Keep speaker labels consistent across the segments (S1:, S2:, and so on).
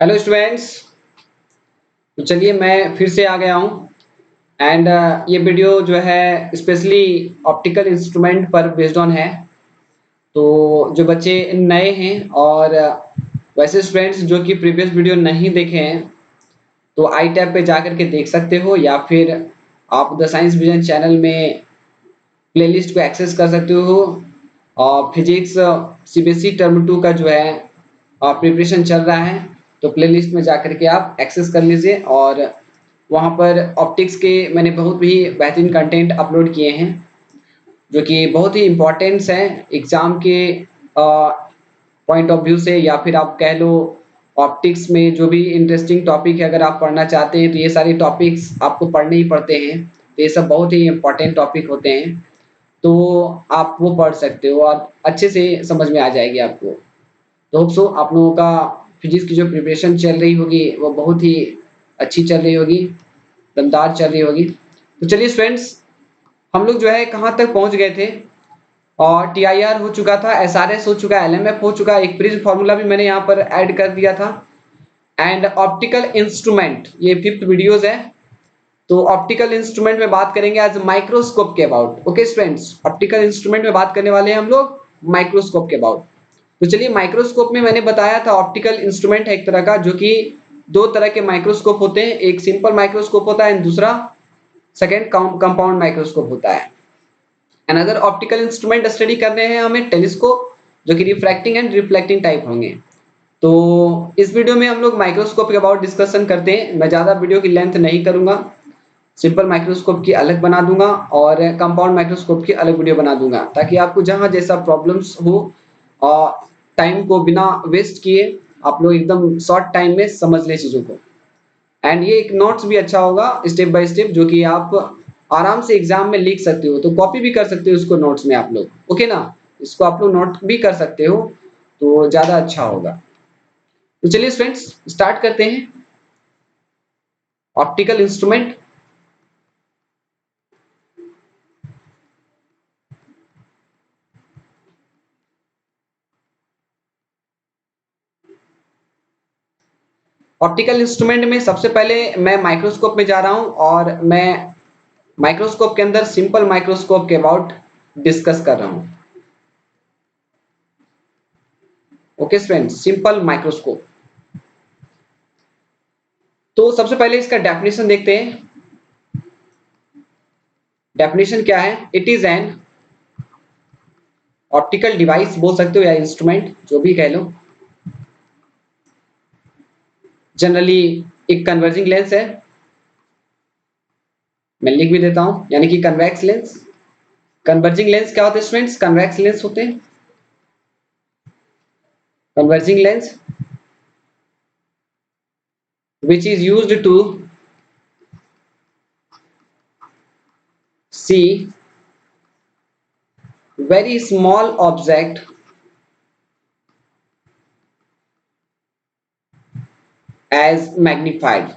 S1: Hello students. तो चलिए मैं फिर से आ गया हूँ एंड ये वीडियो जो है स्पेशली ऑप्टिकल इंस्ट्रूमेंट पर बेस्ड ऑन है। तो जो बच्चे नए हैं और वैसे स्टूडेंट्स जो कि प्रीवियस वीडियो नहीं देखे हैं तो आई टैब पे जा करके देख सकते हो, या फिर आप द साइंस विजन चैनल में प्लेलिस्ट को एक्सेस कर सकते हो। और फिजिक्स सीबीएसई टर्म 2 का जो है प्रिपरेशन चल रहा है, तो प्लेलिस्ट में जा करके आप एक्सेस कर लीजिए। और वहाँ पर ऑप्टिक्स के मैंने बहुत ही बेहतरीन कंटेंट अपलोड किए हैं जो कि बहुत ही इम्पोर्टेंट्स हैं एग्ज़ाम के पॉइंट ऑफ व्यू से, या फिर आप कह लो ऑप्टिक्स में जो भी इंटरेस्टिंग टॉपिक है अगर आप पढ़ना चाहते हैं तो ये सारे टॉपिक्स आपको पढ़ने ही पड़ते हैं। तो ये सब बहुत ही इम्पोर्टेंट टॉपिक होते हैं, तो आप वो पढ़ सकते हो और अच्छे से समझ में आ जाएगी आपको। तो होप सो आप लोगों का फिजिक्स की जो प्रिपरेशन चल रही होगी वो बहुत ही अच्छी चल रही होगी, दमदार चल रही होगी। तो चलिए स्टूडेंट्स, हम लोग जो है कहाँ तक पहुँच गए थे। और टीआईआर हो चुका था, एसआरएस हो चुका है, एलएमएफ हो चुका है, एक प्रिज्म फार्मूला भी मैंने यहाँ पर ऐड कर दिया था। एंड ऑप्टिकल इंस्ट्रूमेंट ये 5th वीडियोज है। तो ऑप्टिकल इंस्ट्रूमेंट में बात करेंगे एज माइक्रोस्कोप के about. Okay students, optical instrument में बात करने वाले हैं हम लोग माइक्रोस्कोप के अबाउट। तो चलिए, माइक्रोस्कोप में मैंने बताया था ऑप्टिकल इंस्ट्रूमेंट है एक तरह का, जो कि दो तरह के माइक्रोस्कोप होते हैं, एक सिंपल माइक्रोस्कोप होता है, दूसरा सेकेंड कंपाउंड माइक्रोस्कोप होता है। अनदर ऑप्टिकल इंस्ट्रूमेंट स्टडी करने हैं हमें टेलीस्कोप, जो कि रिफ्रैक्टिंग एंड रिफ्लेक्टिंग टाइप होंगे। तो इस वीडियो में हम लोग माइक्रोस्कोप के अबाउट डिस्कशन करते हैं। मैं ज़्यादा वीडियो की लेंथ नहीं करूंगा, सिंपल माइक्रोस्कोप की अलग बना दूंगा और कंपाउंड माइक्रोस्कोप की अलग वीडियो बना दूंगा, ताकि आपको जहां जैसा प्रॉब्लम्स हो और टाइम को बिना वेस्ट किए आप लोग एकदम शॉर्ट टाइम में समझ लें चीज़ों को। एंड ये एक नोट्स भी अच्छा होगा स्टेप बाय स्टेप, जो कि आप आराम से एग्जाम में लिख सकते हो, तो कॉपी भी कर सकते हो इसको नोट्स में आप लोग। ओके ना, इसको आप लोग नोट भी कर सकते हो तो ज़्यादा अच्छा होगा। तो चलिए स्टूडेंट्स, स्टार्ट करते हैं ऑप्टिकल इंस्ट्रूमेंट। ऑप्टिकल इंस्ट्रूमेंट में सबसे पहले मैं माइक्रोस्कोप में जा रहा हूं और मैं माइक्रोस्कोप के अंदर सिंपल माइक्रोस्कोप के अबाउट डिस्कस कर रहा हूं। Okay students, simple microscope. तो सबसे पहले इसका डेफिनेशन देखते हैं। डेफिनेशन क्या है? It is an optical device बोल सकते हो या इंस्ट्रूमेंट, जो भी कह लो। जनरली एक कन्वर्जिंग लेंस है, मैं लिख भी देता हूं, यानी कि कन्वेक्स लेंस। कन्वर्जिंग लेंस क्या होते हैं स्टूडेंट्स? कन्वेक्स लेंस होते हैं converging lens, which is used to see very small object as magnified।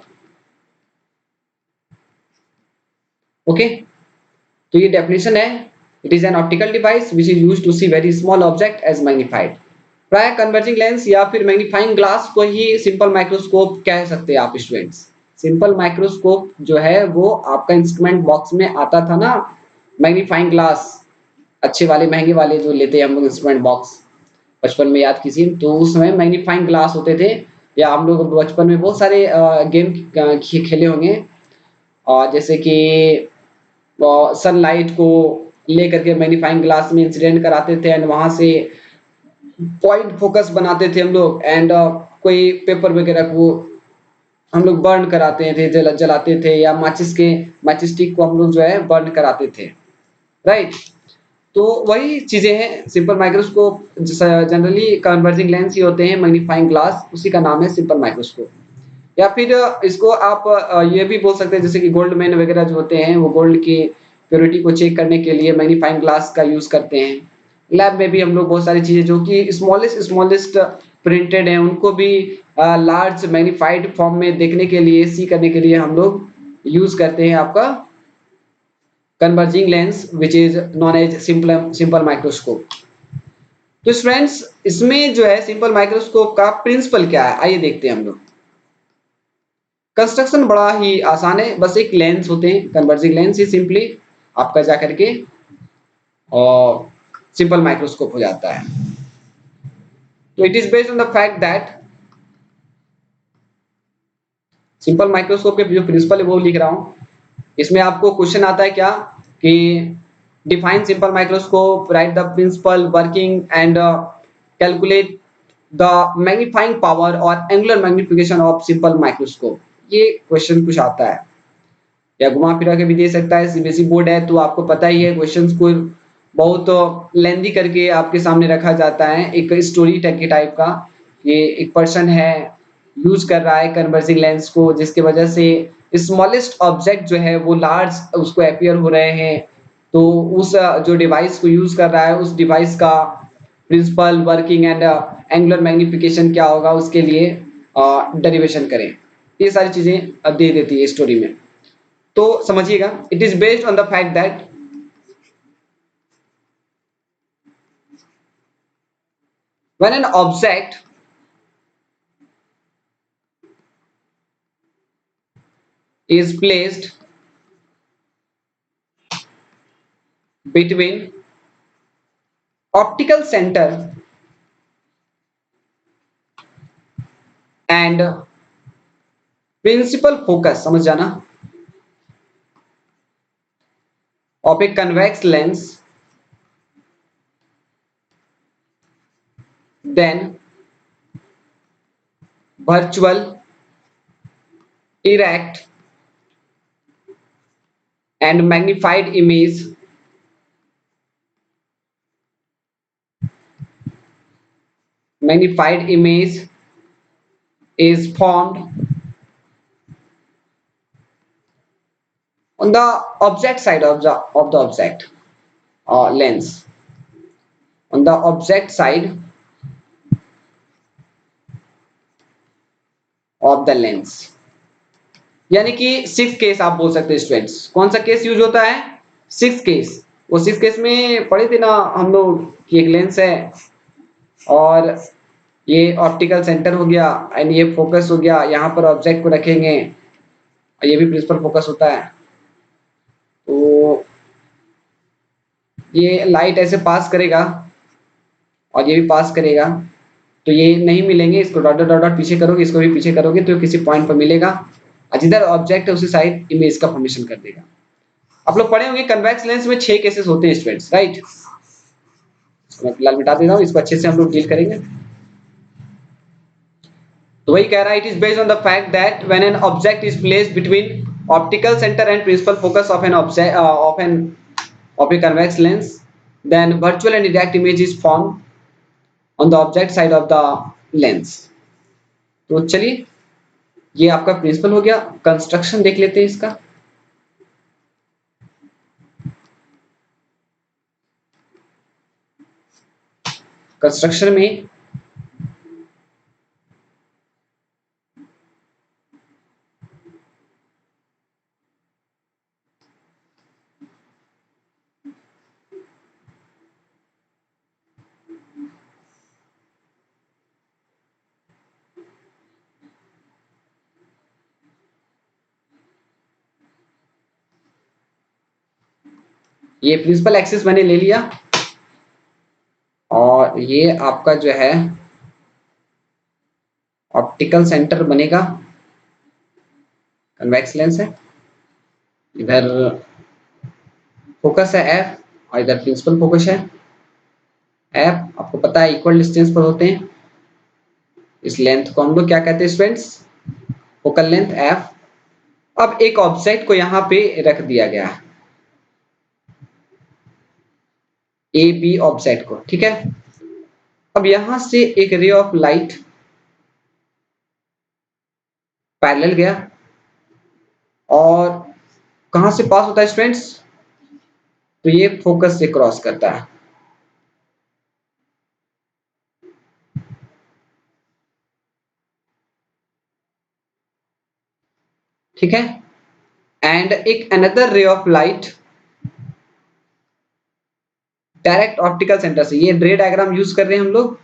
S1: Okay, तो ये डेफिनेशन है। It is an optical device which is used to see very small object as magnified. प्राय converging lens या फिर magnifying glass को ही simple microscope कह सकते हैं आप स्टूडेंट्स। सिंपल माइक्रोस्कोप जो है वो आपका इंस्ट्रूमेंट बॉक्स में आता था ना, मैग्नीफाइंग ग्लास अच्छे वाले महंगे वाले जो लेते हैं हम लोग इंस्ट्रूमेंट बॉक्स, बचपन में याद कीजिए, तो उस समय मैग्नीफाइंग ग्लास होते थे। या हम लोग बचपन में बहुत सारे गेम खेले होंगे, और जैसे कि सनलाइट को लेकर के मैग्नीफाइंग ग्लास में इंसिडेंट कराते थे एंड वहां से पॉइंट फोकस बनाते थे हम लोग। एंड कोई पेपर वगैरह को हम लोग बर्न कराते थे, जलाते थे, या माचिस स्टिक को हम लोग जो है बर्न कराते थे, राइट। तो वही चीजें हैं। Simple microscope generally converging lens ही होते हैं, मैग्नीफाइंग ग्लास उसी का नाम है सिंपल माइक्रोस्कोप। या फिर इसको आप ये भी बोल सकते हैं, जैसे कि गोल्ड मैन वगैरह जो होते हैं वो गोल्ड की प्योरिटी को चेक करने के लिए मैग्नीफाइंग ग्लास का यूज करते हैं। लैब में भी हम लोग बहुत सारी चीजें जो कि स्मॉलेस्ट प्रिंटेड हैं उनको भी लार्ज मैग्नीफाइड फॉर्म में देखने के लिए, सी करने के लिए हम लोग यूज करते हैं आपका converging lens which is known as simple microscope. तो स्टूडेंट्स, इसमें जो है सिंपल माइक्रोस्कोप का प्रिंसिपल क्या है, आइए देखते हैं हम लोग। कंस्ट्रक्शन बड़ा ही आसान है, बस एक लेंस होते हैं, कन्वर्जिंग लेंस ही सिंपली आपका जा करके और सिंपल माइक्रोस्कोप हो जाता है। तो it is based on the fact that simple microscope के जो प्रिंसिपल है वो लिख रहा हूं। इसमें आपको क्वेश्चन आता है क्या कि define simple microscope, write the principle working and calculate the magnifying power और angular magnification of simple microscope. ये क्वेश्चन कुछ आता है या घुमा फिरा के भी दे सकता है। सीबीएसई बोर्ड है तो आपको पता ही है क्वेश्चंस को बहुत लेंदी करके आपके सामने रखा जाता है, एक स्टोरी टाइप का। ये एक पर्सन है यूज कर रहा है कन्वर्जिंग लेंस को, जिसकी वजह से स्मॉलेस्ट ऑब्जेक्ट जो है वो लार्ज उसको अपीयर हो रहे हैं। तो उस जो डिवाइस को यूज कर रहा है उस डिवाइस का principle working and angular magnification क्या होगा उसके लिए डेरिवेशन करें। ये सारी चीजें दे देती है स्टोरी में। तो समझिएगा, it is based on the fact that when an object is placed between optical center and principal focus, समझ जाना, of a convex lens, then virtual, erect and magnified image is formed on the object side of the object lens, on the object side of the lens। यानी कि six case आप बोल सकते हैं students. कौन सा केस यूज होता है? Six case. वो सिक्स केस में पढ़े थे ना हम लोग कि एक लेंस है और ये ऑप्टिकल सेंटर हो गया एंड ये फोकस हो गया, यहाँ पर ऑब्जेक्ट को रखेंगे, ये भी प्रिंसिपल फोकस होता है। तो ये लाइट ऐसे पास करेगा और ये भी पास करेगा, तो ये नहीं मिलेंगे, इसको डॉट डॉट डॉट पीछे करोगे, इसको भी पीछे करोगे तो किसी पॉइंट पर मिलेगा और जिधर ऑब्जेक्ट है उसी साइड इमेज का फॉर्मेशन कर देगा। आप लोग पढ़े होंगे कन्वेक्स लेंस में 6 केसेस होते हैं स्टूडेंट्स, राइट। मैं फिलहाल मिटा देता हूँ, इसको अच्छे से हम लोग डील करेंगे। तो वही कह रहा है, it is based on the fact that when an object is placed between optical centre and principal focus of an object of a convex lens, then virtual and direct image is formed on the object side of the lens। तो चलिए, ये आपका principal हो गया। Construction देख लेते हैं इसका। कंस्ट्रक्शन में ये प्रिंसिपल एक्सिस मैंने ले लिया और ये आपका जो है ऑप्टिकल सेंटर बनेगा, कन्वेक्स लेंस है, इधर फोकस है एफ और इधर प्रिंसिपल फोकस है। एफ आपको पता है इक्वल डिस्टेंस पर होते हैं, इस लेंथ को हम लोग क्या कहते हैं स्टूडेंट्स? Focal length F. अब एक ऑब्जेक्ट को यहां पे रख दिया गया है, ए बी ऑब्जेक्ट को, ठीक है। अब यहां से एक रे ऑफ लाइट पैरेलल गया और कहां से पास होता है स्टूडेंट्स? तो ये फोकस से क्रॉस करता है, ठीक है। एंड एक another ray of light direct optical centre से, ये रे डायग्राम यूज कर रहे हैं हम लोग।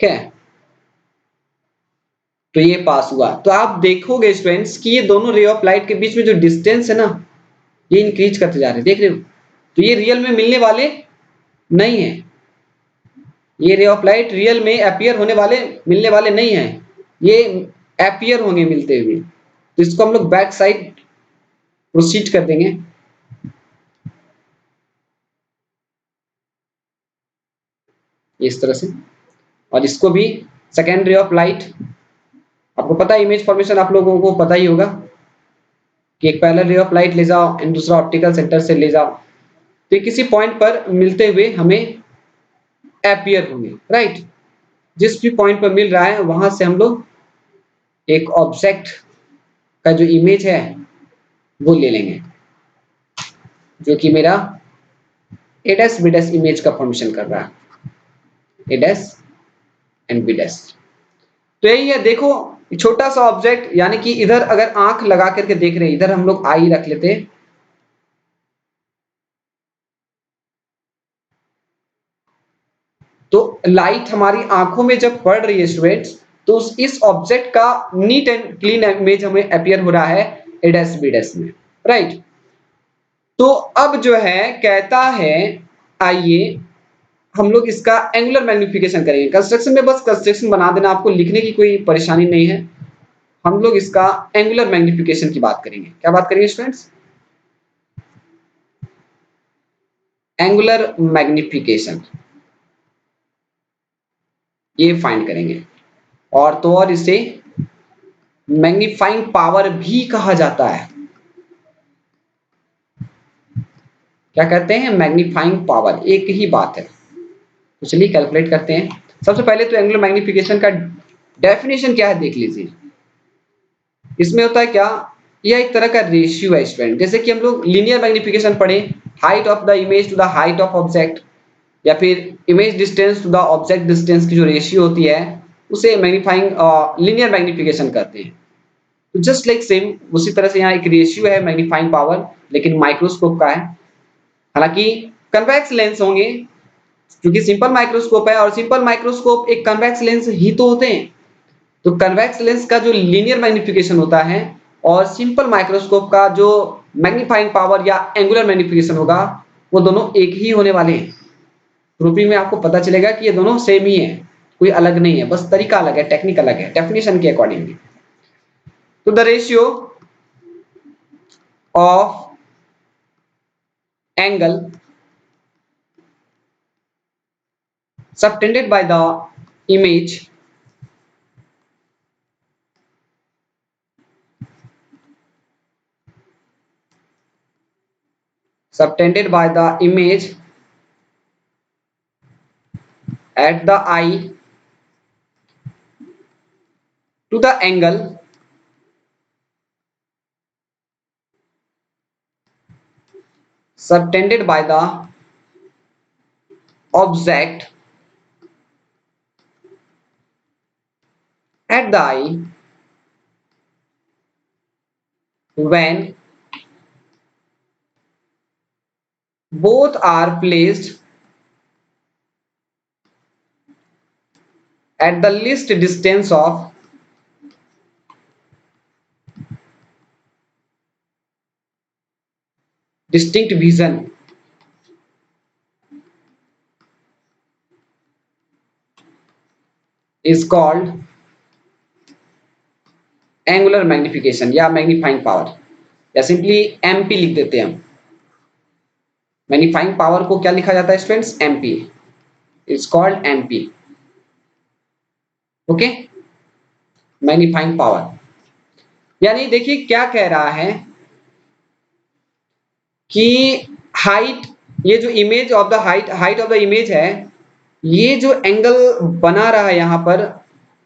S1: ठीक है, तो ये पास हुआ। तो आप देखोगे स्टूडेंट्स कि ये दोनों रे ऑफ लाइट के बीच में जो डिस्टेंस है ना, ये इंक्रीज करते जा रहे हैं, देख रहे हो। तो ये रियल में मिलने वाले नहीं है, ये रे ऑफ लाइट रियल में अपीयर होने वाले मिलने वाले नहीं है, ये अपीयर होंगे मिलते हुए। तो इसको हम लोग बैक साइड प्रोसीड कर देंगे। इस तरह से, और इसको भी सेकेंड रे ऑफ लाइट, आपको पता है इमेज फॉर्मेशन आप लोगों को पता ही होगा कि एक पैरेलल रे ऑफ लाइट ले जाओ एंड दूसरा ऑप्टिकल सेंटर से ले जाओ, तो ये किसी पॉइंट पर मिलते हुए हमें अपीयर होंगे, राइट। जिस भी पॉइंट पर मिल रहा है वहां से हम लोग एक ऑब्जेक्ट का जो इमेज है वो ले लेंगे, जो कि मेरा ए डैश बी डैश इमेज का फॉर्मेशन कर रहा है, ए डैश एंड बी डैश। तो यही है, देखो छोटा सा ऑब्जेक्ट, यानी कि इधर अगर आंख लगा करके देख रहे हैं, इधर हम लोग आई रख लेते हैं, तो लाइट हमारी आंखों में जब पड़ रही है स्टूडेंट्स, तो इस ऑब्जेक्ट का नीट एंड क्लीन इमेज हमें अपीयर हो रहा है ए डैश बी डैश में, राइट। तो अब जो है कहता है, आइए हम लोग इसका एंगुलर मैग्निफिकेशन करेंगे। कंस्ट्रक्शन में बस कंस्ट्रक्शन बना देना, आपको लिखने की कोई परेशानी नहीं है। हम लोग इसका एंगुलर मैग्निफिकेशन की बात करेंगे। क्या बात करेंगे स्टूडेंट्स? एंगुलर मैग्निफिकेशन, ये फाइंड करेंगे। और तो और इसे मैग्नीफाइंग पावर भी कहा जाता है। क्या कहते हैं? मैग्नीफाइंग पावर, एक ही बात है। तो चलिए कैलकुलेट करते हैं। सबसे पहले तो एंगुलर मैग्निफिकेशन का डेफिनेशन क्या है देख लीजिए। इसमें होता है क्या, यह एक तरह का रेशियो है स्टूडेंट। जैसे कि हम लोग लीनियर मैग्निफिकेशन पढ़े, height of the image to the height of object, या फिर image distance to the object distance की जो रेशियो होती है उसे मैग्नीफाइंग लीनियर मैग्निफिकेशन कहते हैं। तो जस्ट लाइक सेम उसी तरह से यहाँ एक रेशियो है मैग्नीफाइंग पावर, लेकिन माइक्रोस्कोप का है। हालांकि कन्वेक्स लेंस होंगे, क्योंकि सिंपल माइक्रोस्कोप है, और सिंपल माइक्रोस्कोप एक कन्वेक्स लेंस ही तो होते हैं। तो कन्वेक्स लेंस का जो लीनियर मैग्निफिकेशन होता है और सिंपल माइक्रोस्कोप का जो मैग्नीफाइंग पावर या एंगुलर मैग्निफिकेशन होगा, वो दोनों एक ही होने वाले हैं। ग्रुपिंग में आपको पता चलेगा कि ये दोनों सेम ही है, कोई अलग नहीं है, बस तरीका अलग है, टेक्निक अलग है, डेफिनेशन के अकॉर्डिंगली। तो the ratio of angle subtended by the image subtended by the image at the eye to the angle subtended by the object at the eye when both are placed at the least distance of distinct vision is called angular magnification या magnifying power, या simply MP लिख देते हैं हम। Magnifying power को क्या लिखा जाता है students? MP, it's called MP. Okay, magnifying power. यानी देखिए क्या कह रहा है कि हाइट, ये जो image of the height of the image है, ये जो एंगल बना रहा है यहाँ पर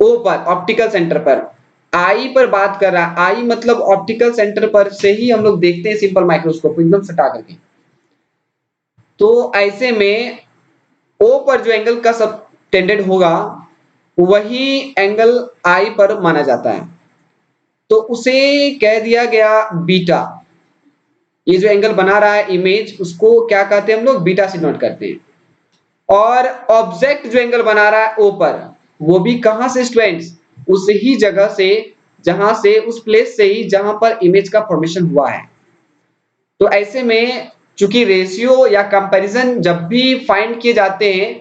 S1: ओ पर, ऑप्टिकल सेंटर पर, आई पर बात कर रहा है। आई मतलब ऑप्टिकल सेंटर पर से ही हम लोग देखते हैं सिंपल माइक्रोस्कोप एकदम सटा करके। तो ऐसे में ओ पर जो एंगल का सब टेंडेड होगा वही एंगल आई पर माना जाता है, तो उसे कह दिया गया बीटा। ये जो एंगल बना रहा है इमेज, उसको क्या कहते हैं हम लोग? बीटा से नोट करते हैं। और ऑब्जेक्ट जो एंगल बना रहा है ओ पर, वो भी कहां से स्टूडेंट्स, उस ही जगह से जहां से, उस प्लेस से ही जहां पर इमेज का फॉर्मेशन हुआ है। तो ऐसे में चूंकि रेशियो या कंपैरिजन जब भी फाइंड किए जाते हैं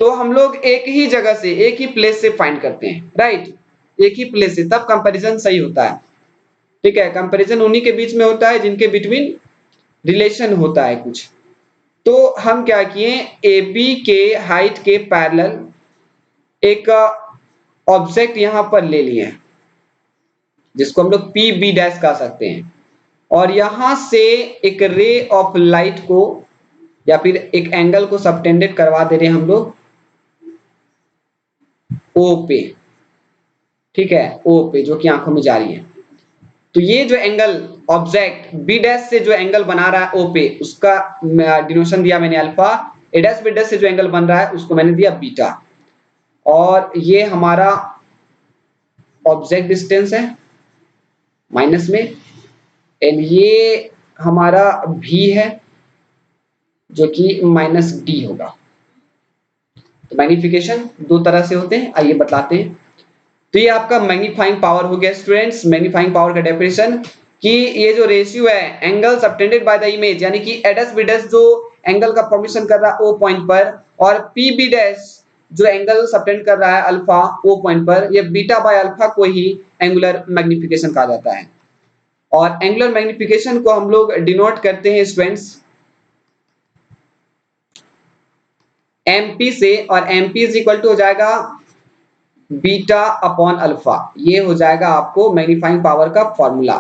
S1: तो हम लोग एक ही जगह से, एक ही प्लेस से फाइंड करते हैं, राइट, एक ही प्लेस से, तब कंपैरिजन सही होता है। ठीक है, कंपैरिजन उन्हीं के बीच में होता है जिनके बिटवीन रिलेशन होता है कुछ। तो हम क्या किए, ए बी के हाइट के पैरेलल एक ऑब्जेक्ट यहां पर ले लिए जिसको हम लोग पी बी डैश कह सकते हैं, और यहां से एक रे ऑफ लाइट को या फिर एक एंगल को सबटेंडेड करवा दे रहे हैं हम लोग ओ पे। ठीक है, ओ पे जो कि आंखों में जा रही है। तो ये जो एंगल ऑब्जेक्ट बी डैश से जो एंगल बना रहा है ओ पे, उसका डिनोशन दिया मैंने अल्फा। ए डैश बी डैश से जो एंगल बन रहा है उसको मैंने दिया बीटा। और ये हमारा ऑब्जेक्ट डिस्टेंस है माइनस में, एंड ये हमारा भी है जो कि माइनस डी होगा। तो मैग्निफिकेशन दो तरह से होते हैं, आइए बतलाते हैं। तो ये आपका मैग्नीफाइंग पावर हो गया स्टूडेंट्स। मैग्नीफाइंग पावर का डेफिनेशन कि ये जो रेशियो है angle subtended by the image, यानी कि ए डैश बी डैश जो एंगल का फॉर्मेशन कर रहा है ओ पॉइंट पर, और पी बी डैश जो एंगल सबटेंड कर रहा है अल्फा ओ पॉइंट पर, ये बीटा बाय अल्फा को ही एंगुलर मैग्निफिकेशन कहा जाता है। और एंगुलर मैग्निफिकेशन को हम लोग डिनोट करते हैं स्टूडेंट्स एमपी से, और एमपी इज इक्वल टू हो जाएगा बीटा अपॉन अल्फा। ये हो जाएगा आपको मैग्नीफाइंग पावर का फॉर्मूला,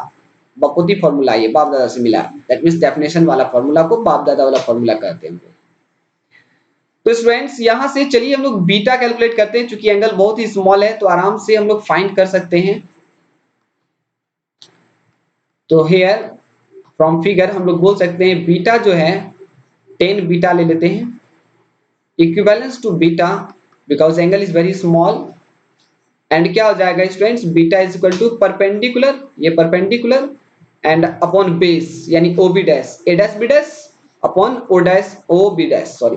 S1: बपोती फॉर्मूला, ये बाप दादा से मिला। दैट मींस डेफिनेशन वाला फॉर्मूला को बाप दादा वाला फॉर्मूला कहते हैं। तो स्टूडेंट्स यहां से चलिए हम लोग बीटा कैलकुलेट करते हैं। चूंकि एंगल बहुत ही स्मॉल है तो आराम से हम लोग फाइंड कर सकते हैं। तो हियर फ्रॉम फिगर हम लोग बोल सकते हैं बीटा जो है 10 बीटा ले लेते हैं, equivalence to beta because angle is very small. And क्या हो जाएगा students, beta is equal to perpendicular, ये परपेंडिकुलर, एंड अपॉन बेस यानी o B dash, a dash B dash upon o dash o B dash, sorry.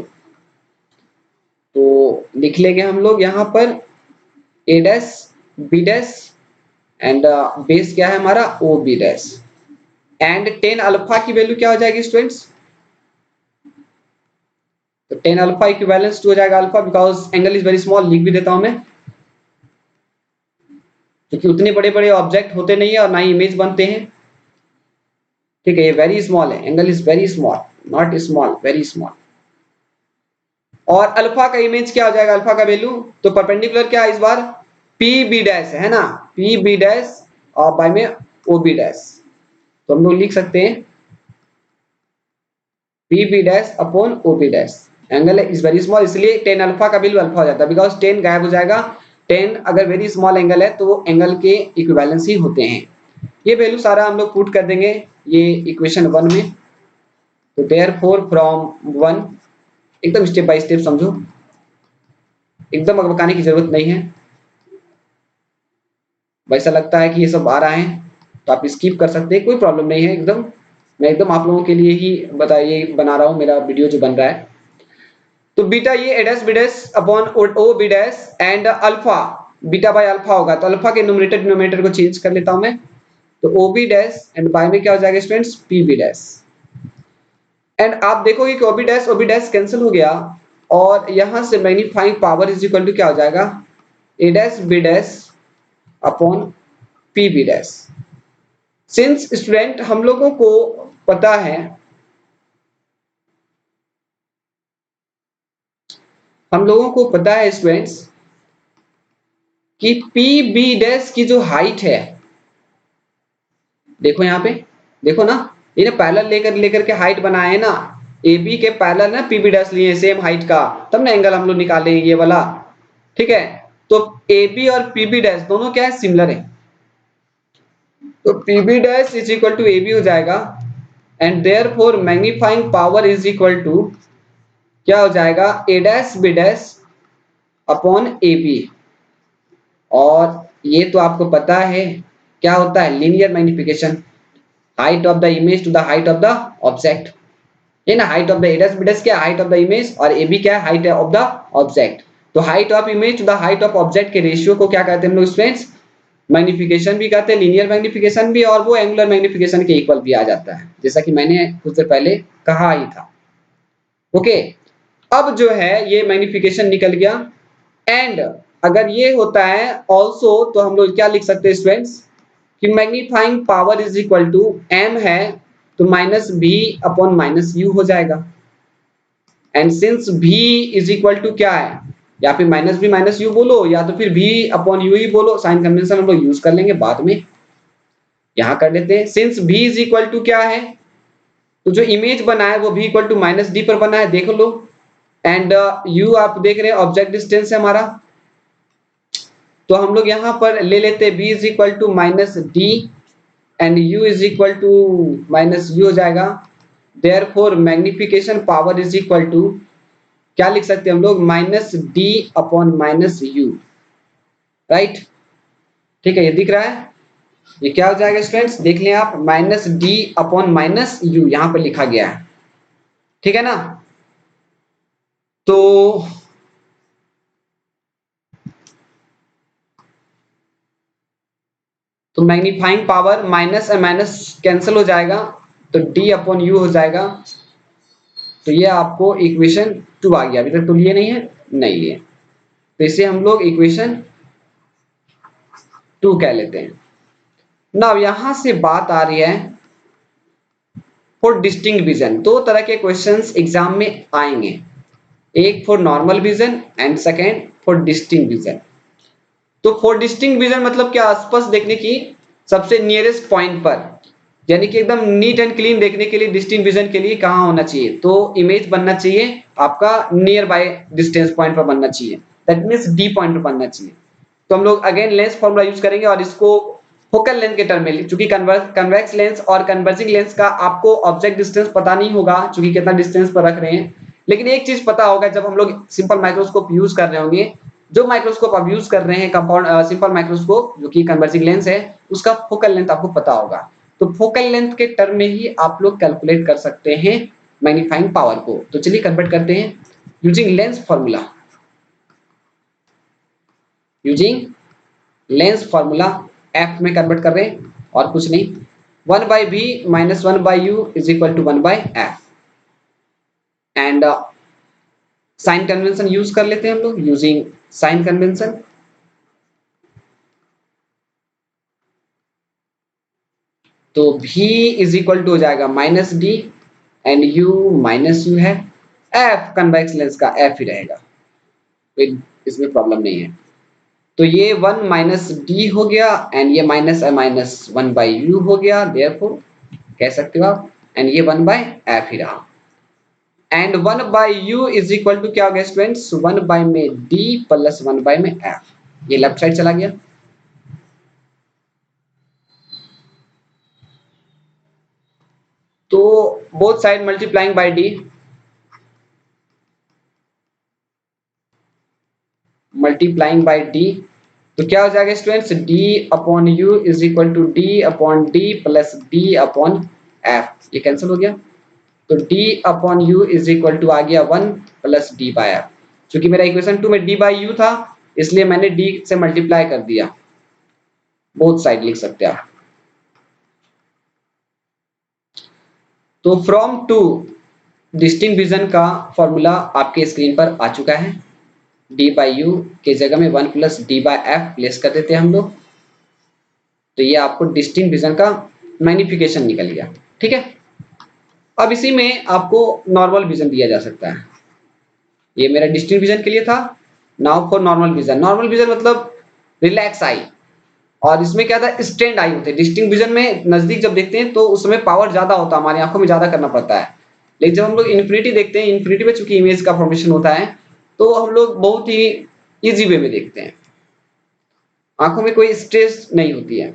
S1: तो लिख लेंगे हम लोग यहां पर a dash B dash and base क्या है हमारा o B dash. And 10 alpha की वैल्यू क्या हो जाएगी स्टूडेंट्स, तो 10 अल्फा इक्विवेलेंस टू हो जाएगा alpha, because angle is very small, लिख भी देता हूं मैं, क्योंकि उतने बड़े बड़े ऑब्जेक्ट होते नहीं है और ना ही इमेज बनते हैं। ठीक है, ये वेरी स्मॉल है, angle is very small, not small, very small. और अल्फा का इमेज क्या हो जाएगा, अल्फा का वैल्यू, तो परपेंडिकुलर क्या इस बार पी बी डैश है ना, पी बी डैश और बाय में ओ बी डैश। तो हम लोग लिख सकते हैं P B dash upon O B dash. Angle is very small, इसलिए 10 अल्फा का वैल्यू अल्फा हो जाता है, बिकॉज 10 गायब हो जाएगा। 10 अगर वेरी स्मॉल एंगल है तो वो एंगल के इक्विवेलेंस ही होते हैं। ये वैल्यू सारा हम लोग पुट कर देंगे ये इक्वेशन 1 में। तो देयरफॉर फ्रॉम 1, एकदम स्टेप बाय स्टेप समझो, एकदम अकबकाने की जरूरत नहीं है। वैसा लगता है कि ये सब आ रहा है तो आप स्किप कर सकते हैं, कोई प्रॉब्लम नहीं है। एकदम मैं एकदम आप लोगों के लिए ही बताइए बना रहा हूँ, मेरा वीडियो जो बन रहा है। तो बीटा ये a dash B dash upon O B dash and alpha, beta by alpha होगा, तो अल्फा के न्यूमरेटर डिनोमिनेटर को चेंज कर लेता हूं मैं। तो O B dash and by में क्या हो जाएगा students, P B dash. And आप देखोगे कि ओ बी डैश कैंसिल हो गया, और यहां से magnifying power is equal to क्या हो जाएगा, a dash B dash upon p B dash. Since student हम लोगों को पता है, हम लोगों को पता है स्टूडेंट्स कि पी बी डैश की जो हाइट है, देखो यहाँ पे, देखो ना, ये ना पैरेलल लेकर लेकर के हाइट बनाए है ना, ए बी के पैरेलल ना पी बी डैश लिए सेम हाइट का, तब ना एंगल हम लोग निकालेंगे ये वाला। ठीक है, तो ए बी और पी बी डैश दोनों क्या है, सिमिलर है। तो p B dash is equal to a b हो जाएगा, and therefore magnifying power is equal to क्या हो जाएगा, a dash B dash upon a b. और ये तो आपको पता है क्या होता है, linear magnification, height of the image to the height of the object. ये ना height of the A dash B dash क्या, हाइट ऑफ द इमेज, और ए बी क्या है, हाइट ऑफ द ऑब्जेक्ट। तो height of image to the height of object के ratio को क्या कहते हैं हम लोग स्टूडेंट्स? मैग्निफिकेशन भी कहते हैं, लीनियर मैग्निफिकेशन भी, और वो एंगुलर मैग्निफिकेशन के इक्वल भी आ जाता है, जैसा कि मैंने कुछ देर पहले कहा ही था। ओके, अब जो है ये मैग्निफिकेशन निकल गया, एंड अगर ये होता है ऑल्सो तो हम लोग क्या लिख सकते हैं स्टूडेंट्स कि magnifying power is equal to M है तो minus V upon minus U हो जाएगा। And since V is equal to क्या है, या फिर माइनस भी माइनस यू बोलो या तो फिर भी अपॉन यू ही बोलो, साइन कन्वेंशन हम लोग यूज कर लेंगे बाद में, यहां कर लेते हैं। Since V is equal to क्या है, तो जो इमेज बना है वो भी इक्वल टू माइनस डी पर बना है, देख लो। एंड यू आप देख रहे हैं ऑब्जेक्ट डिस्टेंस है हमारा, तो हम लोग यहां पर ले लेते हैं V is equal to minus D and U is equal to minus U हो जाएगा। Therefore magnification power is equal to क्या लिख सकते हैं हम लोग, minus D upon minus U, right. ठीक है, ये दिख रहा है, ये क्या हो जाएगा स्टूडेंट्स, देख लें आप, minus D upon minus you यहां पर लिखा गया है, ठीक है ना। तो मैग्नीफाइंग पावर माइनस और माइनस कैंसिल हो जाएगा, तो डी अपॉन यू हो जाएगा। तो ये आपको इक्वेशन 2 आ गया, अभी तक तो लिए नहीं है, नहीं लिए, तो इसे हम लोग इक्वेशन 2 कह लेते हैं ना। यहां से बात आ रही है फॉर डिस्टिंक्ट विजन, दो तरह के क्वेश्चंस एग्जाम में आएंगे, एक for normal vision and second for distinct vision. तो फॉर डिस्टिंक्ट विजन मतलब क्या, स्पष्ट देखने की सबसे नियरेस्ट पॉइंट पर, यानी कि एकदम नीट एंड क्लीन देखने के लिए डिस्टिंक्ट विजन के लिए कहाँ होना चाहिए, तो इमेज बनना चाहिए आपका नियर बाय डिस्टेंस पॉइंट पर बनना चाहिए, दैट मींस डी पॉइंट पर बनना चाहिए। तो हम लोग अगेन लेंस फॉर्मूला यूज करेंगे और इसको फोकल लेंथ के टर्म में, चूंकि कन्वेक्स लेंस और कन्वर्जिंग लेंस का आपको ऑब्जेक्ट डिस्टेंस पता नहीं होगा चूंकि कितना डिस्टेंस पर रख रहे हैं, लेकिन एक चीज पता होगा, जब हम लोग सिंपल माइक्रोस्कोप यूज कर रहे होंगे, जो माइक्रोस्कोप आप यूज कर रहे हैं कंपाउंड सिंपल माइक्रोस्कोप जो कि कन्वर्जिंग लेंस है, उसका फोकल लेंथ आपको पता होगा, तो फोकल लेंथ के टर्म में ही आप लोग कैलकुलेट कर सकते हैं मैग्नीफाइंग पावर को। तो चलिए कन्वर्ट करते हैं using lens formula, using lens formula F में कन्वर्ट कर रहे हैं और कुछ नहीं, 1 by B minus 1 by you is equal to 1 by F. And sign convention use कर लेते हैं हम लोग, यूजिंग साइन कन्वेंशन, तो v इज इक्वल टू हो जाएगा minus D and u minus U है, f कन्वेक्स लेंस का f ही रहेगा, कोई इसमें प्रॉब्लम नहीं है। तो ये 1 माइनस डी हो गया एंड ये माइनस माइनस 1 बाई यू हो गया, देयरफॉर कह सकते हो आप, एंड ये 1 बाई एफ ही रहा। And 1 by you is equal to क्या हो गया स्टूडेंट्स, 1 बाई में डी प्लस 1 बाई में एफ, ये लेफ्ट साइड चला गया। तो both side multiplying by d, multiplying by d, तो क्या हो जाएगा students, d upon u is equal to d upon d plus d upon f, ये कैंसिल हो गया, तो d upon u is equal to आ गया 1 प्लस डी बाय एफ। चूंकि मेरा इक्वेशन 2 में डी बाई यू था इसलिए मैंने डी से मल्टीप्लाई कर दिया, बोथ साइड लिख सकते हैं आप। तो फ्रॉम टू डिस्टिंक्ट विजन का फॉर्मूला आपके स्क्रीन पर आ चुका है, डी बाई यू के जगह में 1 plus D by F place कर देते हैं हम लोग, तो ये आपको डिस्टिंक्ट विजन का मैग्निफिकेशन निकल गया, ठीक है। अब इसी में आपको नॉर्मल विजन दिया जा सकता है, ये मेरा डिस्टिंक्ट विजन के लिए था। Now for normal vision, normal vision मतलब रिलैक्स आई, और इसमें क्या था, स्ट्रेंड आई होते हैं। डिस्टिंक्ट विजन में नजदीक जब देखते हैं तो उस समय पावर ज्यादा होता है, हमारी आंखों में ज्यादा करना पड़ता है, लेकिन जब हम लोग इन्फिनिटी देखते हैं, इन्फिनिटी में चूंकि इमेज का फॉर्मेशन होता है तो हम लोग बहुत ही इजी वे में देखते हैं, आंखों में कोई स्ट्रेस नहीं होती है,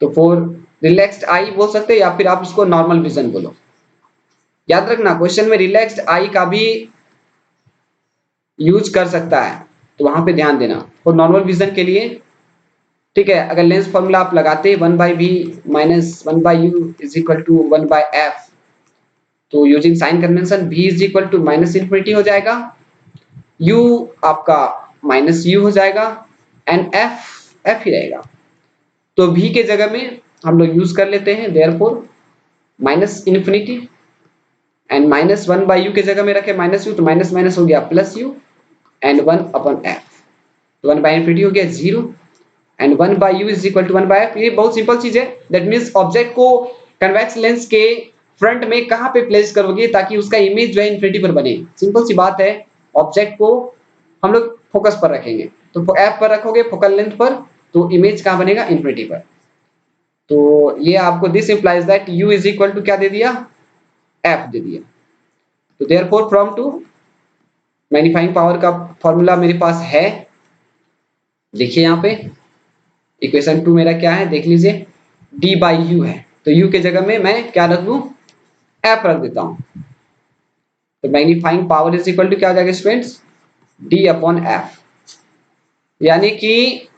S1: तो फॉर रिलैक्स्ड आई बोल सकते हैं या फिर आप इसको नॉर्मल विजन बोलो। याद रखना क्वेश्चन में रिलैक्स्ड आई का भी यूज कर सकता है, तो वहां पे ध्यान देना फॉर नॉर्मल विजन के लिए, ठीक है। अगर लेंस फॉर्मूला आप लगाते 1 by B minus 1 by you is equal to 1 by f, तो using sign convention v is equal to minus infinity हो जाएगा, u आपका माइनस u हो जाएगा एंड f ही रहेगा। तो v के जगह में हम लोग यूज कर लेते हैं therefore minus infinity and minus 1 by U के जगह में रखे माइनस यू, तो माइनस माइनस हो गया plus U and 1 upon F, तो 1 बाई इन्फिनिटी हो गया 0 and 1 by you is equal to 1 by F. ये बहुत सिंपल चीज है। दैट मीन्स ऑब्जेक्ट को कन्वेक्स लेंस के फ्रंट में कहां पे प्लेस करोगे ताकि उसका इमेज जो है इन्फिनिटी पर बने। सिंपल सी बात है, ऑब्जेक्ट को हम लोग फोकस पर रखेंगे, तो एफ पर रखोगे फोकल लेंथ पर, तो इमेज कहां बनेगा इन्फिनिटी पर। तो ये आपको this implies that u is equal to क्या दे दिया, f दे दिया। तो therefore from two magnifying power का फॉर्मूला मेरे पास है, देखिए यहाँ पे इक्वेशन 2 मेरा क्या है देख लीजिए, d बाई यू है, तो u के जगह में मैं क्या रख दूं, f रख देता हूं। तो magnifying power is equal to क्या हो जाएगा स्टूडेंट्स, d अपॉन f। यानी कि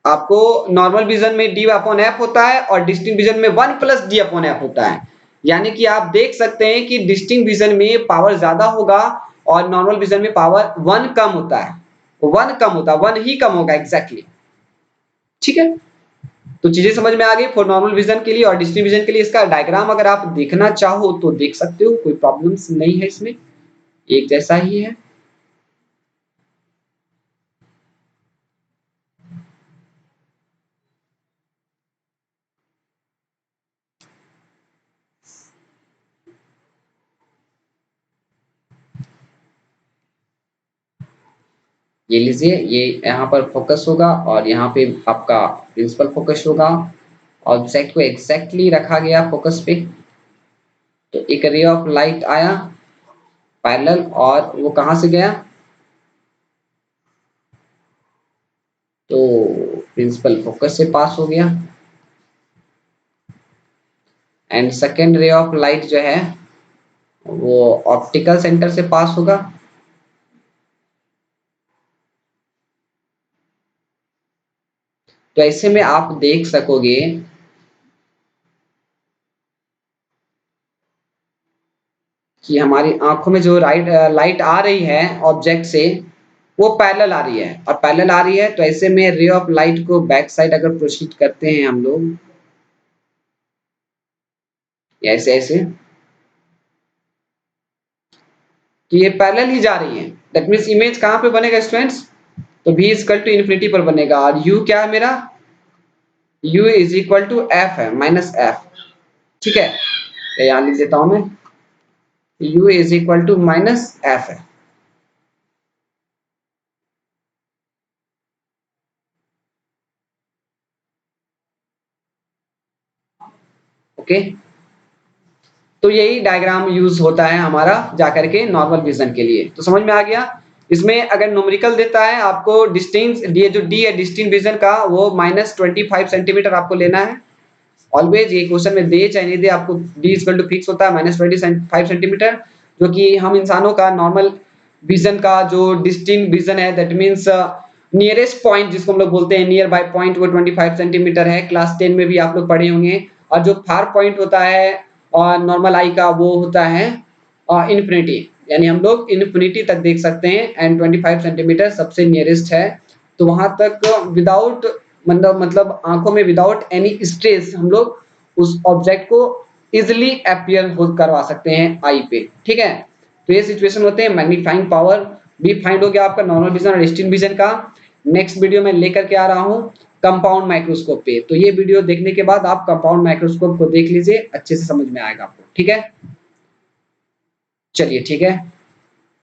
S1: आपको नॉर्मल विजन में d अपॉन f होता है और डिस्टिंक्ट विजन में 1 प्लस d अपॉन f होता है। यानी कि आप देख सकते हैं कि डिस्टिंक्ट विजन में पावर ज्यादा होगा और नॉर्मल विजन में पावर 1 कम होता है, 1 कम होता है, 1 ही कम होगा एग्जैक्टली। ठीक है, तो चीजें समझ में आ गई फॉर नॉर्मल विजन के लिए और डिस्टिंक्ट विजन के लिए। इसका डायग्राम अगर आप देखना चाहो तो देख सकते हो, कोई प्रॉब्लम्स नहीं है इसमें, एक जैसा ही है। ये लीजिए, ये यहाँ पर फोकस होगा और यहाँ पे आपका प्रिंसिपल फोकस होगा। ऑब्जेक्ट को एग्जैक्टली रखा गया फोकस पे, तो एक रे ऑफ लाइट आया पैरेलल और वो कहाँ से गया, तो प्रिंसिपल फोकस से पास हो गया and second ray of light जो है वो ऑप्टिकल सेंटर से पास होगा। तो ऐसे में आप देख सकोगे कि हमारी आंखों में जो लाइट आ रही है ऑब्जेक्ट से वो पैरेलल आ रही है, और पैरेलल आ रही है तो ऐसे में रे ऑफ लाइट को बैक साइड अगर प्रोसीड करते हैं हम लोग ऐसे ऐसे, तो ये पैरेलल ही जा रही है। दैट मीन्स इमेज कहां पे बनेगा स्टूडेंट्स, तो v इक्वल टू इन्फिनिटी पर बनेगा और u क्या है मेरा, u is equal to f है माइनस f। ठीक है, तो यहां लिख देता हूं मैं, u is equal to minus f है। ओके, तो यही डायग्राम यूज होता है हमारा जाकर के नॉर्मल विजन के लिए। तो समझ में आ गया। इसमें अगर न्यूमेरिकल देता है आपको डिस्टिंक्ट, ये जो डी है डिस्टिंक्ट विजन का, वो -25 सेंटीमीटर आपको लेना है ऑलवेज। ये क्वेश्चन में दे चाहे नहीं दे, आपको डी इक्वल टू फिक्स होता है -25 सेंटीमीटर, जो कि हम इंसानों का नॉर्मल विजन का जो डिस्टिंक्ट विजन है दैट मीन्स नियरेस्ट पॉइंट जिसको हम लोग बोलते हैं नियर बाय पॉइंट, वो 25 सेंटीमीटर है। क्लास 10 में भी आप लोग पढ़े होंगे। और जो फार पॉइंट होता है और नॉर्मल आई का वो होता है इन्फिनिटी, यानी हम लोग इन्फिनिटी तक देख सकते हैं एंड 25 सेंटीमीटर सबसे नियरेस्ट है। तो वहां तक विदाउट मतलब आंखों में विदाउट एनी स्ट्रेस हम लोग उस ऑब्जेक्ट को इजिली अपियर करवा सकते हैं आई पे। ठीक है, तो ये सिचुएशन होते हैं। मैग्नीफाइंग पावर भी फाइंड हो गया आपका नॉर्मल विजन और डिस्टिंक्ट विजन का। नेक्स्ट वीडियो में लेकर के आ रहा हूँ कंपाउंड माइक्रोस्कोप पे, तो ये वीडियो देखने के बाद आप कंपाउंड माइक्रोस्कोप को देख लीजिए, अच्छे से समझ में आएगा आपको। ठीक है, चलिए ठीक है।